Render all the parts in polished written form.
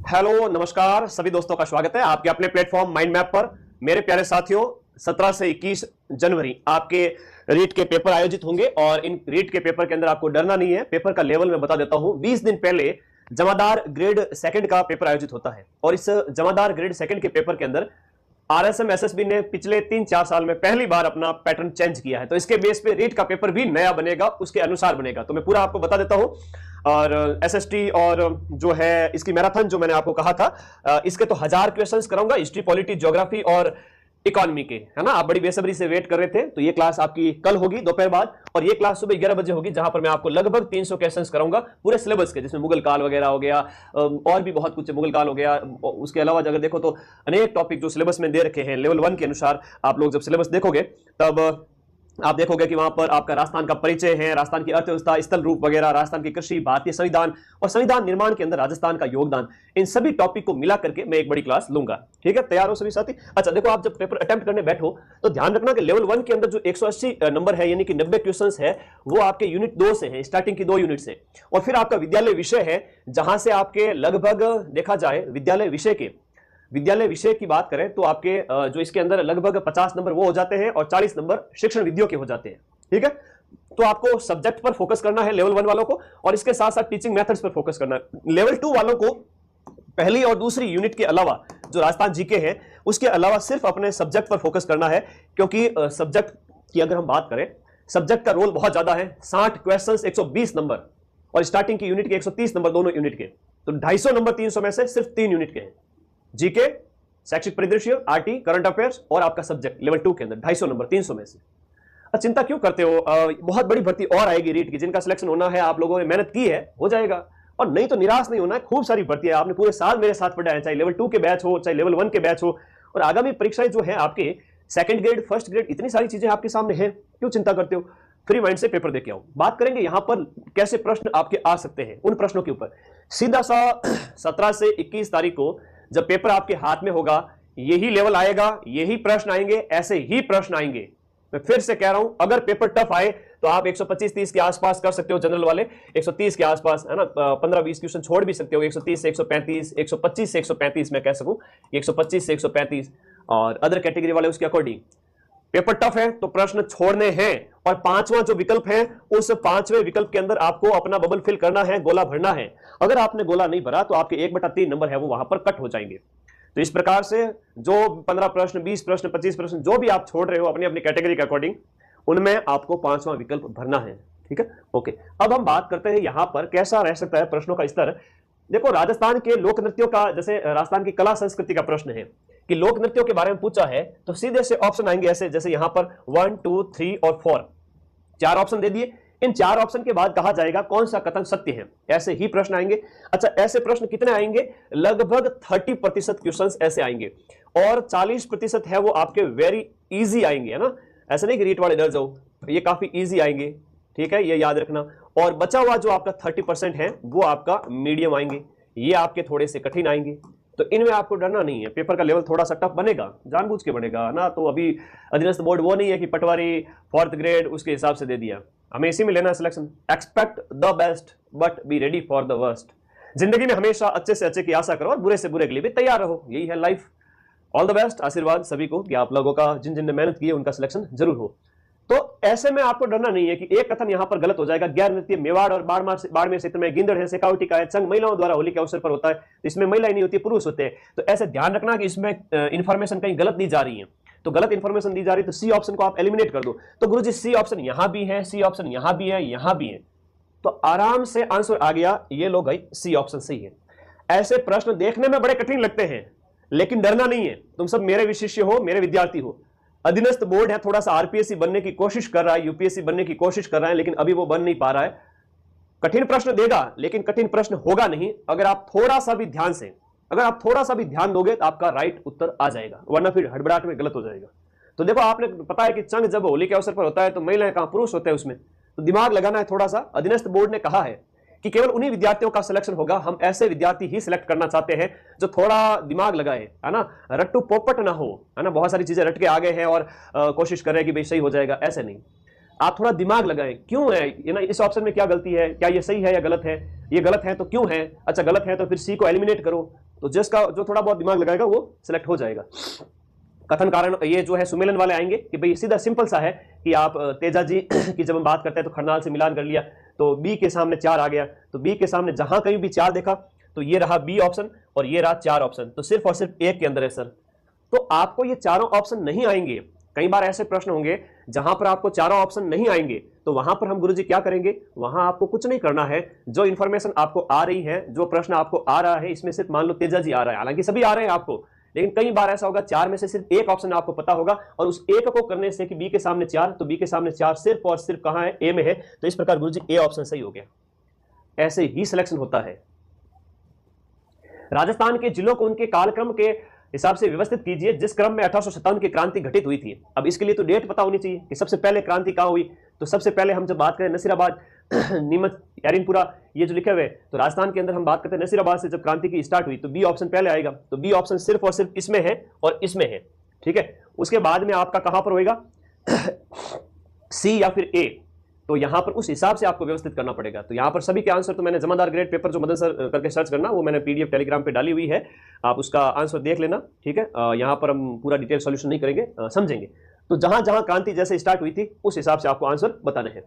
Hello नमस्कार सभी दोस्तों का स्वागत है आपके अपने प्लेटफॉर्म माइंड मैप पर। मेरे प्यारे साथियों, 17 से 21 जनवरी आपके रीट के पेपर आयोजित होंगे और इन रीट के पेपर के अंदर आपको डरना नहीं है। पेपर का लेवल मैं बता देता हूं। 20 दिन पहले जमादार ग्रेड सेकंड का पेपर आयोजित होता है और इस जमादार ग्रेड सेकंड के पेपर के अंदर आरएसएम एसएसबी ने पिछले 3-4 साल में पहली बार अपना पैटर्न चेंज किया है, तो इसके बेस पे रीट का पेपर भी नया बनेगा, उसके अनुसार बनेगा। तो मैं पूरा आपको बता देता हूं। और एसएसटी और जो है इसकी मैराथन जो मैंने आपको कहा था, इसके तो 1000 क्वेश्चंस कराऊंगा, हिस्ट्री, पॉलिटी, ज्योग्राफी और इकोनॉमी के, है ना। आप बड़ी बेसब्री से वेट कर रहे थे, तो ये क्लास आपकी कल होगी दोपहर बाद और ये क्लास सुबह 11 बजे होगी, जहां पर मैं आपको लगभग 300 क्वेश्चंस कराऊंगा पूरे सिलेबस के, जिसमें मुगल काल वगैरह हो गया और भी बहुत कुछ, मुगल काल हो गया। उसके अलावा अगर देखो तो अनेक टॉपिक जो सिलेबस में दे रखे हैं लेवल 1 के अनुसार। आप लोग जब सिलेबस देखोगे तब आप देखोगे कि वहां पर आपका राजस्थान का परिचय है, राजस्थान की अर्थव्यवस्था, स्थल रूप वगैरह, राजस्थान की कृषि, भारतीय संविधान और संविधान निर्माण के अंदर राजस्थान का योगदान, इन सभी टॉपिक को मिला करके मैं एक बड़ी क्लास लूंगा। ठीक है, तैयार हो सभी साथी? अच्छा देखो, आप जब पेपर अटेम्प्ट करने बैठो तो ध्यान रखना कि लेवल 1 के अंदर जो 180 नंबर है, यानी कि 90 क्वेश्चंस है, वो आपके यूनिट 2 से है, स्टार्टिंग की 2 यूनिट से। और फिर आपका विद्यालय विषय है, जहां से आपके लगभग देखा जाए विद्यालय विषय की बात करें तो आपके जो इसके अंदर लगभग 50 नंबर वो हो जाते हैं और 40 नंबर शिक्षण विधियों के हो जाते हैं। ठीक है, तो आपको सब्जेक्ट पर फोकस करना है लेवल 1 वालों को, और इसके साथ साथ टीचिंग मेथड्स पर फोकस करना है। लेवल 2 वालों को पहली और दूसरी यूनिट के अलावा जो राजस्थान जीके है उसके अलावा सिर्फ अपने सब्जेक्ट पर फोकस करना है, क्योंकि सब्जेक्ट की अगर हम बात करें, सब्जेक्ट का रोल बहुत ज्यादा है। 60 क्वेश्चन 120 नंबर और स्टार्टिंग की यूनिट के 130 नंबर, दोनों यूनिट के, तो 250 नंबर 300 में से सिर्फ 3 यूनिट के हैं। जीके, शैक्षिक परिदृश्य, आरटी, करंट अफेयर्स और आपका सब्जेक्ट लेवल 2 के अंदर 250 नंबर 300 में से। चिंता क्यों करते हो? बहुत बड़ी भर्ती और आएगी रीट की, जिनका सिलेक्शन होना है, आप लोगों ने मेहनत की है, हो जाएगा। और नहीं तो निराश नहीं होना है, खूब सारी भर्ती है, आपने पूरे साल मेरे साथ पढ़ा है, चाहे लेवल 2 के बैच हो, चाहे लेवल 1 के बैच हो। और आगामी परीक्षाएं जो है आपके सेकंड ग्रेड, फर्स्ट ग्रेड, इतनी सारी चीजें आपके सामने है, क्यों चिंता करते हो? फ्री माइंड से पेपर देके आओ। बात करेंगे यहां पर कैसे प्रश्न आपके आ सकते हैं, उन प्रश्नों के ऊपर सीधा सा 17 से 21 तारीख को जब पेपर आपके हाथ में होगा, यही लेवल आएगा, यही प्रश्न आएंगे, ऐसे ही प्रश्न आएंगे। मैं फिर से कह रहा हूं, अगर पेपर टफ आए तो आप 125-30 के आसपास कर सकते हो, जनरल वाले 130 के आसपास, है ना। 15-20 क्वेश्चन छोड़ भी सकते हो, 130 से 135, 125 से 135 मैं कह सकूं, 125 से 135, और अदर कैटेगरी वाले उसके अकॉर्डिंग। पेपर टफ है तो प्रश्न छोड़ने हैं, और 5वां जो विकल्प है, उस 5वें विकल्प के अंदर आपको अपना बबल फिल करना है, गोला भरना है। अगर आपने गोला नहीं भरा तो आपके 1/3 नंबर है वो वहां पर कट हो जाएंगे। तो इस प्रकार से जो 15 प्रश्न, 20 प्रश्न, 25 प्रश्न जो भी आप छोड़ रहे हो अपनी अपनी कैटेगरी के अकॉर्डिंग, उनमें आपको 5वां विकल्प भरना है। ठीक है, ओके। अब हम बात करते हैं यहां पर कैसा रह सकता है प्रश्नों का स्तर। देखो, राजस्थान के लोक नृत्यों का, जैसे राजस्थान की कला संस्कृति का प्रश्न है कि लोक नृत्यों के बारे में पूछा है, तो सीधे से ऑप्शन आएंगे ऐसे, जैसे यहां पर 1, 2, 3 और 4, 4 ऑप्शन दे दिए। इन 4 ऑप्शन के बाद कहा जाएगा कौन सा कथन सत्य है, ऐसे ही प्रश्न आएंगे। अच्छा, ऐसे प्रश्न कितने आएंगे? लगभग 30% क्वेश्चंस ऐसे आएंगे, और 40% है वो आपके वेरी इजी आएंगे, है ना। ऐसा नहीं कि रीट वाले डर जाओ, ये काफी इजी आएंगे। ठीक है, ये याद रखना। और बचा हुआ जो आपका 30% है वो आपका मीडियम आएंगे, ये आपके थोड़े से कठिन आएंगे। तो इनमें आपको डरना नहीं है, पेपर का लेवल थोड़ा सा टफ बनेगा, जानबूझ के बनेगा ना। तो अभी अधीनस्थ बोर्ड वो नहीं है कि पटवारी 4th ग्रेड उसके हिसाब से दे दिया, हमें इसी में लेना selection. Expect the best but be ready for the worst. जिंदगी में हमेशा अच्छे से अच्छे की आशा करो और बुरे से बुरे के लिए भी तैयार रहो, यही है लाइफ। ऑल द बेस्ट, आशीर्वाद सभी को कि आप लोगों का, जिन जिन ने मेहनत की है उनका सिलेक्शन जरूर हो। तो ऐसे में आपको डरना नहीं है कि एक कथन यहां पर गलत हो जाएगा। गैर नृत्य मेवाड़ और बाड़मेर क्षेत्र में गिंदड़ है, शेखावटी का है, चंग महिलाओं द्वारा होली के अवसर पर होता है, इसमें महिलाएं नहीं होती, पुरुष होते हैं। तो ऐसे ध्यान रखना कि इसमें इंफॉर्मेशन कहीं गलत दी जा रही है, तो गलत इंफॉर्मेशन दी जा रही है तो सी ऑप्शन को आप एलिमिनेट कर दो। तो गुरुजी सी ऑप्शन यहां भी है, सी ऑप्शन यहां भी है, यहां भी है, तो आराम से आंसर आ गया, ये लो भाई सी ऑप्शन सही है। ऐसे प्रश्न देखने में बड़े कठिन लगते हैं, लेकिन डरना नहीं है। तुम सब मेरे शिष्य हो, मेरे विद्यार्थी हो। अधीनस्थ बोर्ड है, थोड़ा सा आरपीएससी बनने की कोशिश कर रहा है, यूपीएससी बनने की कोशिश कर रहा है, लेकिन अभी वो बन नहीं पा रहा है। कठिन प्रश्न देगा, लेकिन कठिन प्रश्न होगा नहीं अगर आप थोड़ा सा भी ध्यान से, अगर आप थोड़ा सा भी ध्यान दोगे तो आपका राइट उत्तर आ जाएगा, वरना फिर हड़बड़ाहट में गलत हो जाएगा। तो देखो, आपने पता है कि चंग जब होली के अवसर पर होता है तो महिलाएं कहां, पुरुष होते हैं उसमें, तो दिमाग लगाना है थोड़ा सा। अधीनस्थ बोर्ड ने कहा है कि केवल उन्हीं विद्यार्थियों का सिलेक्शन होगा, हम ऐसे विद्यार्थी ही सिलेक्ट करना चाहते हैं जो थोड़ा दिमाग लगाए, है ना, रट्टू पोपट ना हो, है ना। बहुत सारी चीजें रट के आ गए हैं और कोशिश कर रहे हैं कि भाई सही हो जाएगा, ऐसे नहीं। आप थोड़ा दिमाग लगाएं, क्यों है ये ना, इस ऑप्शन में क्या गलती है, क्या ये सही है या गलत है, ये गलत है तो क्यों है, अच्छा गलत है तो फिर सी को एलिमिनेट करो, तो जिसका जो थोड़ा बहुत दिमाग लगाएगा वो सिलेक्ट हो जाएगा। कथन कारण ये जो है सुमेलन वाले आएंगे कि भाई सीधा सिंपल सा है कि आप तेजा जी की जब हम बात करते हैं तो खरनाल से मिलान कर लिया, तो बी के सामने 4 आ गया, तो बी के सामने जहां कहीं भी 4 देखा तो ये रहा बी ऑप्शन और ये रहा 4 ऑप्शन, तो सिर्फ और सिर्फ एक के अंदर है सर। तो आपको ये चारों ऑप्शन नहीं आएंगे। कई बार ऐसे प्रश्न होंगे जहां पर आपको चारों ऑप्शन नहीं आएंगे, तो वहां पर हम गुरुजी क्या करेंगे, वहां आपको कुछ नहीं करना है। जो इंफॉर्मेशन आपको आ रही है, जो प्रश्न आपको आ रहा है, इसमें सिर्फ मान लो तेजा जी आ रहा है, हालांकि सभी आ रहे हैं आपको, लेकिन कई बार ऐसा होगा 4 में से सिर्फ एक ऑप्शन आपको पता होगा, और उस एक को करने से कि बी के सामने 4, तो बी के सामने 4 सिर्फ और सिर्फ कहां है, ए में है, तो इस प्रकार गुरुजी ए ऑप्शन सही हो गया। ऐसे ही सिलेक्शन होता है। राजस्थान के जिलों को उनके कालक्रम के हिसाब से व्यवस्थित कीजिए जिस क्रम में 1857 की क्रांति घटित हुई थी। अब इसके लिए तो डेट पता होनी चाहिए कि सबसे पहले क्रांति कहां हुई। तो सबसे पहले हम जब बात करें नसीराबाद, नीमच, यारिनपुरा, ये जो लिखे हुए, तो राजस्थान के अंदर हम बात करते हैं नसीराबाद से जब क्रांति की स्टार्ट हुई, तो बी ऑप्शन पहले आएगा। तो बी ऑप्शन सिर्फ और सिर्फ इसमें है और इसमें है, ठीक है। उसके बाद में आपका कहां पर होएगा, सी या फिर ए, तो यहां पर उस हिसाब से आपको व्यवस्थित करना पड़ेगा। तो यहां पर सभी के आंसर तो मैंने जमादार ग्रेड पेपर जो मदन सर करके सर्च करना, वो मैंने पीडीएफ टेलीग्राम पे डाली हुई है, आप उसका आंसर देख लेना, ठीक है। यहां पर हम पूरा डिटेल सॉल्यूशन नहीं करेंगे, समझेंगे। तो जहां जहां क्रांति जैसे स्टार्ट हुई थी उस हिसाब से आपको आंसर बताने हैं।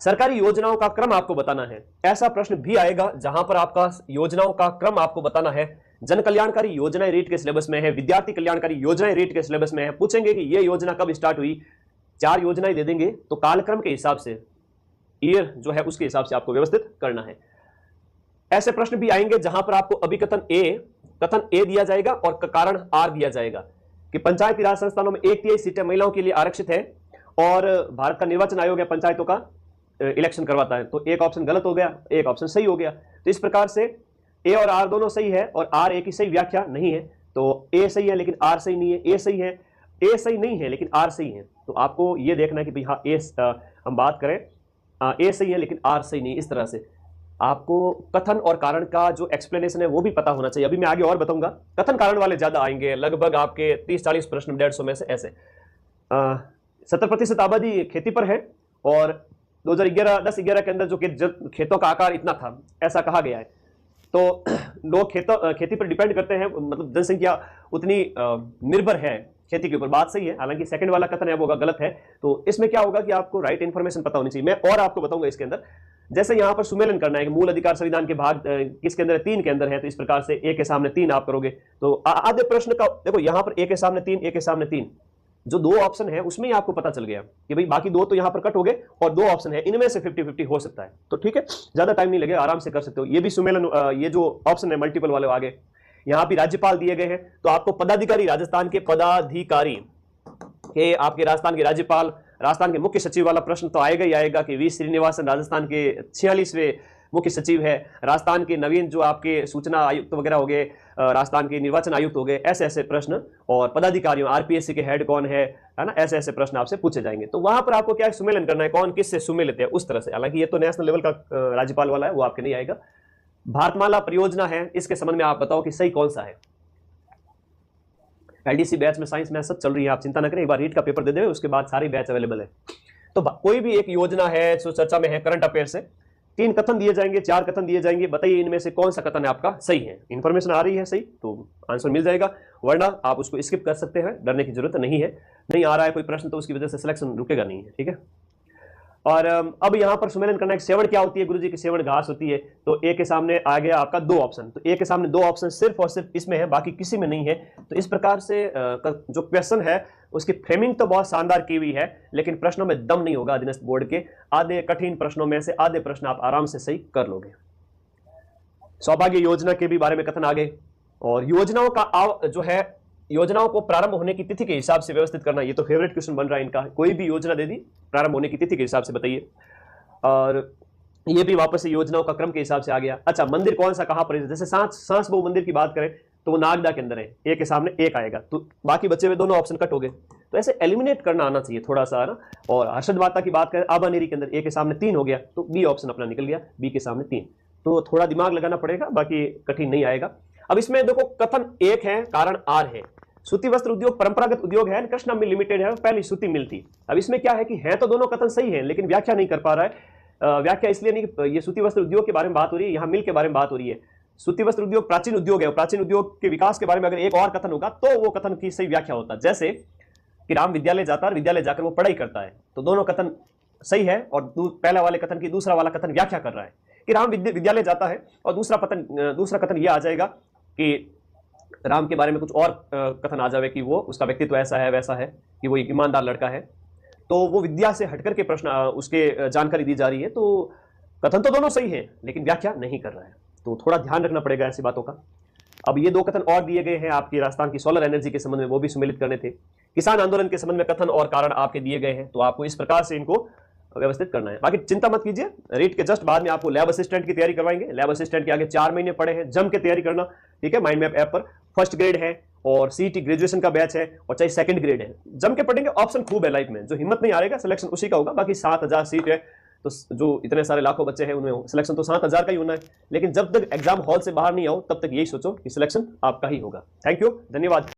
सरकारी योजनाओं का क्रम आपको बताना है। ऐसा प्रश्न भी आएगा जहां पर आपका योजनाओं का क्रम आपको बताना है। जन कल्याणकारी योजनाएं रीट के सिलेबस में है, विद्यार्थी कल्याणकारी योजनाएं रीट के सिलेबस में है। पूछेंगे कि यह योजना कब स्टार्ट हुई, 4 योजनाएं दे देंगे, तो कालक्रम के हिसाब से, ईयर जो है उसके हिसाब से आपको व्यवस्थित करना है। ऐसे प्रश्न भी आएंगे जहां पर आपको अभिकथन ए दिया जाएगा और कारण आर दिया जाएगा कि पंचायती राज संस्थानों में 1/3 सीटें महिलाओं के लिए आरक्षित है और भारत का निर्वाचन आयोग है पंचायतों का इलेक्शन करवाता है। तो एक ऑप्शन गलत हो गया, एक ऑप्शन सही हो गया। तो इस प्रकार से ए और आर दोनों सही है और आर ए की सही व्याख्या नहीं है। तो ए सही है लेकिन आर सही नहीं है, ए सही है, ए सही नहीं है लेकिन आर सही है। तो आपको यह देखना है कि भाई हाँ ए, हम बात करें ए सही है लेकिन आर सही नहीं। इस तरह से आपको कथन और कारण का जो एक्सप्लेनेशन है वो भी पता होना चाहिए। अभी मैं आगे और बताऊंगा। कथन कारण वाले ज्यादा आएंगे, लगभग आपके 30-40 प्रश्न 150 में से ऐसे। 70% आबादी खेती पर है और 2011-10-11 के अंदर जो खेतों का आकार इतना था, ऐसा कहा गया है। तो लोग खेती पर डिपेंड करते हैं, मतलब जनसंख्या उतनी निर्भर है खेती के ऊपर। बात सही है, हालांकि सेकंड वाला कथन है वो गलत है। तो इसमें क्या होगा कि आपको राइट इंफॉर्मेशन पता होनी चाहिए। मैं और आपको बताऊंगा इसके अंदर। जैसे यहां पर सुमेलन करना है कि मूल अधिकार संविधान के भाग किसके अंदर है, 3 के अंदर है। तो इस प्रकार से ए के सामने 3 आप करोगे तो आधे प्रश्न का देखो, यहां पर ए के सामने 3, ए के सामने 3, जो 2 ऑप्शन है उसमें ही आपको पता चल गया कि भाई बाकी 2 तो यहां पर कट हो गए और 2 ऑप्शन है, इनमें से 50-50 हो सकता है। तो ठीक है, ज्यादा टाइम नहीं लगेगा, आराम से कर सकते हो। ये भी सुमेलन, ये जो ऑप्शन है मल्टीपल वाले आगे, यहां भी राज्यपाल दिए गए हैं। तो आपको पदाधिकारी, राजस्थान के पदाधिकारी के, आपके राजस्थान के राज्यपाल, राजस्थान के मुख्य सचिव वाला प्रश्न तो आएगा ही आएगा कि वी श्रीनिवासन राजस्थान के 46वें मुख्य सचिव है। राजस्थान के नवीन जो आपके सूचना आयुक्त वगैरह हो गए, राजस्थान के निर्वाचन आयुक्त हो गए, ऐसे ऐसे प्रश्न। और पदाधिकारियों, आरपीएससी के हेड कौन है ना, ऐसे ऐसे प्रश्न आपसे पूछे जाएंगे। तो वहां पर आपको क्या सुमेलन करना है, कौन किससे सुमेलित है, उस तरह से। हालांकि ये तो नेशनल लेवल का राज्यपाल वाला है, वो आपके नहीं आएगा। भारतमाला परियोजना है, इसके संबंध में आप बताओ कि सही कौन सा है। एलडीसी बैच में साइंस में सब चल रही है, आप चिंता न करें, एक बार रीट का पेपर दे दें, उसके बाद सारी बैच अवेलेबल है। तो कोई भी एक योजना है जो चर्चा में है करंट अफेयर से, 3 कथन दिए जाएंगे, 4 कथन दिए जाएंगे, बताइए इनमें से कौन सा कथन है आपका सही है। इन्फॉर्मेशन आ रही है सही तो आंसर मिल जाएगा, वरना आप उसको स्किप कर सकते हैं, डरने की जरूरत नहीं है। नहीं आ रहा है कोई प्रश्न तो उसकी वजह से सिलेक्शन रुकेगा नहीं है, ठीक है। और अब यहां पर सुमेलन करना है, सेवण क्या होती है गुरुजी की, सेवण घास होती है। तो ए के सामने आ गया आपका 2 ऑप्शन, तो ए के सामने 2 ऑप्शन सिर्फ और सिर्फ इसमें है, बाकी किसी में नहीं है। तो इस प्रकार से जो क्वेश्चन है उसकी फ्रेमिंग तो बहुत शानदार की हुई है, लेकिन प्रश्नों में दम नहीं होगा। अधीनस्थ बोर्ड के आधे कठिन प्रश्नों में से आधे प्रश्न आप आराम से सही कर लोगे। सौभाग्य योजना के भी बारे में कथन आ गए। और योजनाओं का जो है, योजनाओं को प्रारंभ होने की तिथि के हिसाब से व्यवस्थित करना, ये तो फेवरेट क्वेश्चन बन रहा है इनका। कोई भी योजना दे दी, प्रारंभ होने की तिथि के हिसाब से बताइए। और ये भी वापस से योजनाओं का क्रम के हिसाब से आ गया। अच्छा, मंदिर कौन सा कहां पर है, जैसे सांस बहु मंदिर की बात करें तो वो नागदा के अंदर है, ए के सामने 1 आएगा, तो बाकी बचे हुए दोनों ऑप्शन कट हो गए। तो ऐसे एलिमिनेट करना आना चाहिए थोड़ा सा, है ना। और हर्षद माता की बात करें आबानेरी के अंदर, ए के सामने 3 हो गया, तो बी ऑप्शन अपना निकल गया, बी के सामने 3। तो थोड़ा दिमाग लगाना पड़ेगा, बाकी कठिन नहीं आएगा। अब इसमें देखो कथन 1 है, कारण आर है। सूती वस्त्र उद्योग परंपरागत उद्योग है, कृष्णा मिल लिमिटेड है, पहली सूती मिल थी। अब इसमें क्या है कि है तो दोनों कथन सही है, लेकिन व्याख्या नहीं कर पा रहा है। व्याख्या इसलिए नहीं, ये सूती वस्त्र उद्योग के बारे में बात हो रही है, यहाँ मिल के बारे में बात हो रही है। सूती वस्त्र उद्योग प्राचीन उद्योग है, और प्राचीन उद्योग के विकास के बारे में अगर एक और कथन होगा तो वो कथन की सही व्याख्या होता। जैसे कि राम विद्यालय जाता है, विद्यालय जाकर वो पढ़ाई करता है, तो दोनों कथन सही है, और पहला वाले कथन की दूसरा वाला कथन व्याख्या कर रहा है कि राम विद्यालय जाता है, और दूसरा कथन यह आ जाएगा कि राम के बारे में कुछ और कथन आ जावे कि वो उसका व्यक्तित्व ऐसा है वैसा है, कि वो एक ईमानदार लड़का है। तो वो विद्या से हटकर के प्रश्न उसके जानकारी दी जा रही है, तो कथन तो दोनों सही है लेकिन व्याख्या नहीं कर रहा है, तो थोड़ा ध्यान रखना पड़ेगा ऐसी बातों का। अब ये 2 कथन और दिए गए हैं आपकी राजस्थान की सोलर एनर्जी के संबंध में, वो भी सम्मिलित करने थे। किसान आंदोलन के संबंध में कथन और कारण आपके दिए गए हैं, तो आपको इस प्रकार से इनको व्यवस्थित करना है। बाकी चिंता मत कीजिए, रीट के जस्ट बाद में आपको लैब असिस्टेंट की तैयारी करवाएंगे। लैब असिस्टेंट के आगे 4 महीने पड़े हैं, जम के तैयारी करना, ठीक है। माइंड मैप ऐप पर फर्स्ट ग्रेड है और सीईटी ग्रेजुएशन का बैच है, और चाहे सेकंड ग्रेड है, जम के पढ़ेंगे। ऑप्शन खूब है लाइफ में, जो हिम्मत नहीं हारेगा सिलेक्शन उसी का होगा। बाकी 7000 सीट है, तो जो इतने सारे लाखों बच्चे हैं उनमें सिलेक्शन तो 7000 का ही होना है। लेकिन जब तक एग्जाम हॉल से बाहर नहीं आओ तब तक यही सोचो कि सिलेक्शन आपका ही होगा। थैंक यू, धन्यवाद।